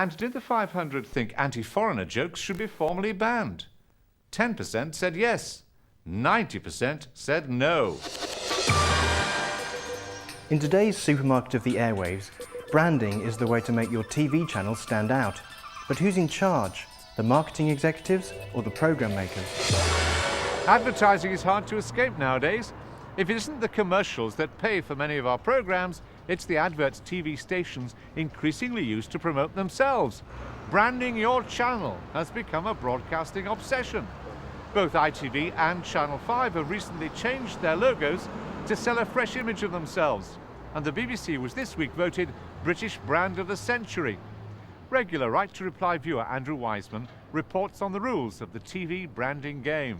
And did the 500 think anti-foreigner jokes should be formally banned? 10% said yes. 90% said no. In today's supermarket of the airwaves, branding is the way to make your TV channel stand out. But who's in charge? The marketing executives or the program makers? Advertising is hard to escape nowadays. If it isn't the commercials that pay for many of our programs, it's the adverts TV stations increasingly use to promote themselves. Branding your channel has become a broadcasting obsession. Both ITV and Channel 5 have recently changed their logos to sell a fresh image of themselves, and the BBC was this week voted British Brand of the Century. Regular Right to Reply viewer Andrew Wiseman reports on the rules of the TV branding game.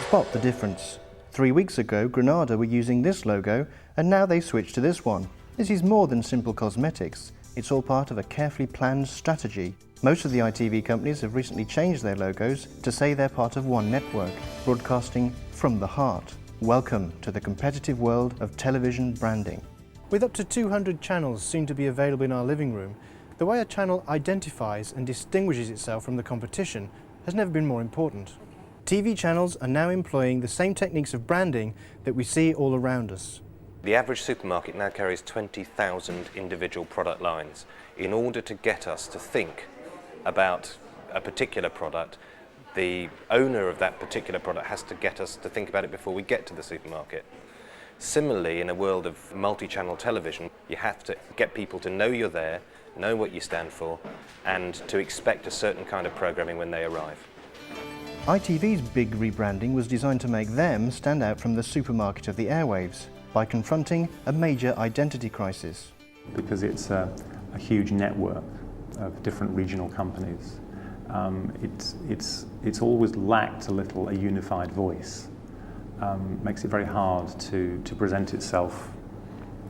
Spot the difference. 3 weeks ago, Granada were using this logo, and now they switched to this one. This is more than simple cosmetics. It's all part of a carefully planned strategy. Most of the ITV companies have recently changed their logos to say they're part of one network, broadcasting from the heart. Welcome to the competitive world of television branding. With up to 200 channels soon to be available in our living room, the way a channel identifies and distinguishes itself from the competition has never been more important. TV channels are now employing the same techniques of branding that we see all around us. The average supermarket now carries 20,000 individual product lines. In order to get us to think about a particular product, the owner of that particular product has to get us to think about it before we get to the supermarket. Similarly, in a world of multi-channel television, you have to get people to know you're there, know what you stand for, and to expect a certain kind of programming when they arrive. ITV's big rebranding was designed to make them stand out from the supermarket of the airwaves by confronting a major identity crisis. Because it's a huge network of different regional companies, it's always lacked a little a unified voice. Makes it very hard to present itself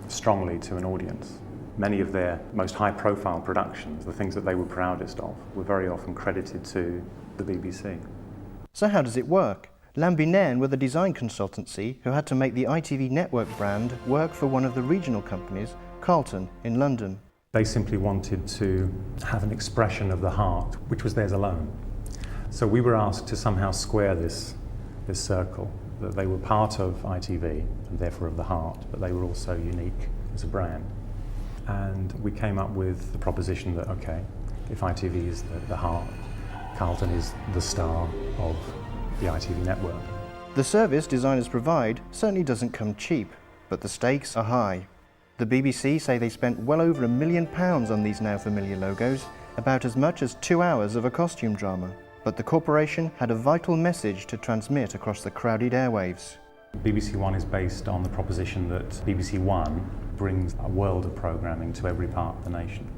strongly to an audience. Many of their most high-profile productions, the things that they were proudest of, were very often credited to the BBC. So how does it work? Lambinaine were the design consultancy who had to make the ITV network brand work for one of the regional companies, Carlton, in London. They simply wanted to have an expression of the heart, which was theirs alone. So we were asked to somehow square this circle, that they were part of ITV and therefore of the heart, but they were also unique as a brand. And we came up with the proposition that, okay, if ITV is the heart, Carlton is the star of the ITV network. The service designers provide certainly doesn't come cheap, but the stakes are high. The BBC say they spent well over £1 million on these now familiar logos, about as much as 2 hours of a costume drama. But the corporation had a vital message to transmit across the crowded airwaves. BBC One is based on the proposition that BBC One brings a world of programming to every part of the nation.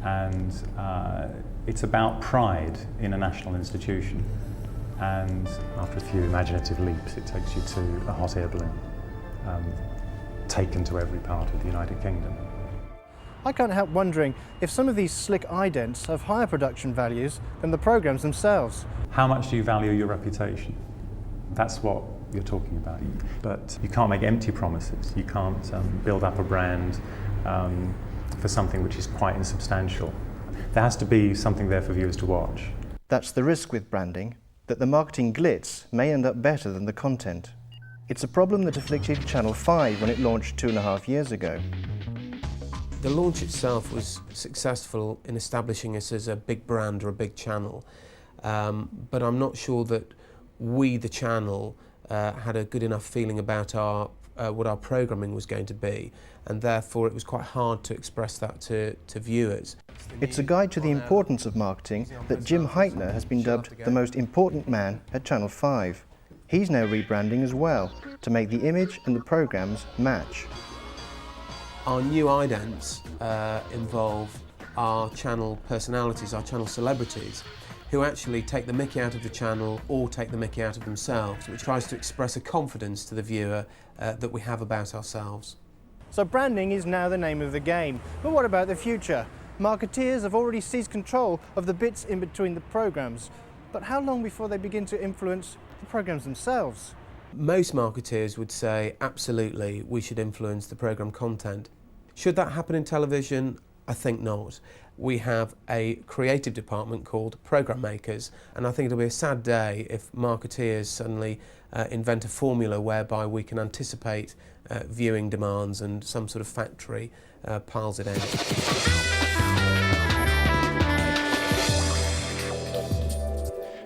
And it's about pride in a national institution. And after a few imaginative leaps, it takes you to a hot air balloon, taken to every part of the United Kingdom. I can't help wondering if some of these slick idents have higher production values than the programmes themselves. How much do you value your reputation? That's what you're talking about. But you can't make empty promises. You can't build up a brand for something which is quite insubstantial. There has to be something there for viewers to watch. That's the risk with branding, that the marketing glitz may end up better than the content. It's a problem that afflicted Channel 5 when it launched 2.5 years ago. The launch itself was successful in establishing us as a big brand or a big channel, but I'm not sure that we, the channel, had a good enough feeling about what our programming was going to be, and therefore it was quite hard to express that to viewers. It's a guide to the importance of marketing that Jim Heitner has been dubbed the most important man at Channel 5. He's now rebranding as well to make the image and the programmes match. Our new idents involve our channel personalities, our channel celebrities, who actually take the mickey out of the channel or take the mickey out of themselves, which tries to express a confidence to the viewer that we have about ourselves. So branding is now the name of the game. But what about the future? Marketeers have already seized control of the bits in between the programmes. But how long before they begin to influence the programmes themselves? Most marketeers would say, absolutely, we should influence the programme content. Should that happen in television? I think not. We have a creative department called Programme Makers, and I think it'll be a sad day if marketeers suddenly invent a formula whereby we can anticipate viewing demands and some sort of factory piles it out.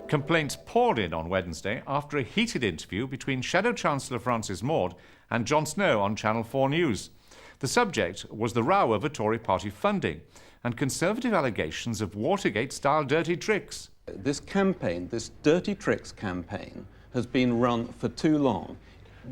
Complaints poured in on Wednesday after a heated interview between Shadow Chancellor Francis Maude and Jon Snow on Channel 4 News. The subject was the row over Tory party funding and Conservative allegations of Watergate-style dirty tricks. This campaign, this dirty tricks campaign, has been run for too long.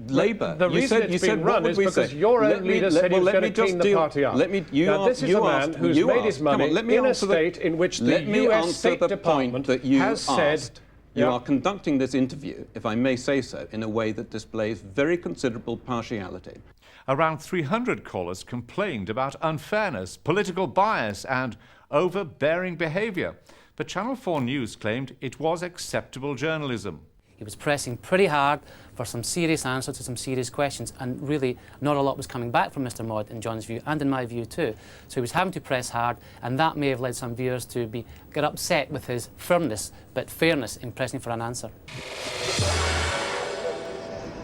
Labour, the reason it's been run is because your own leader said he was going to clean the party up. Now, this is a man who's made his money in a state in which the US State Department has said... You are conducting this interview, if I may say so, in a way that displays very considerable partiality. Around 300 callers complained about unfairness, political bias and overbearing behaviour. But Channel 4 News claimed it was acceptable journalism. He was pressing pretty hard for some serious answers to some serious questions, and really not a lot was coming back from Mr Maude in John's view, and in my view too. So he was having to press hard, and that may have led some viewers to get upset with his firmness but fairness in pressing for an answer.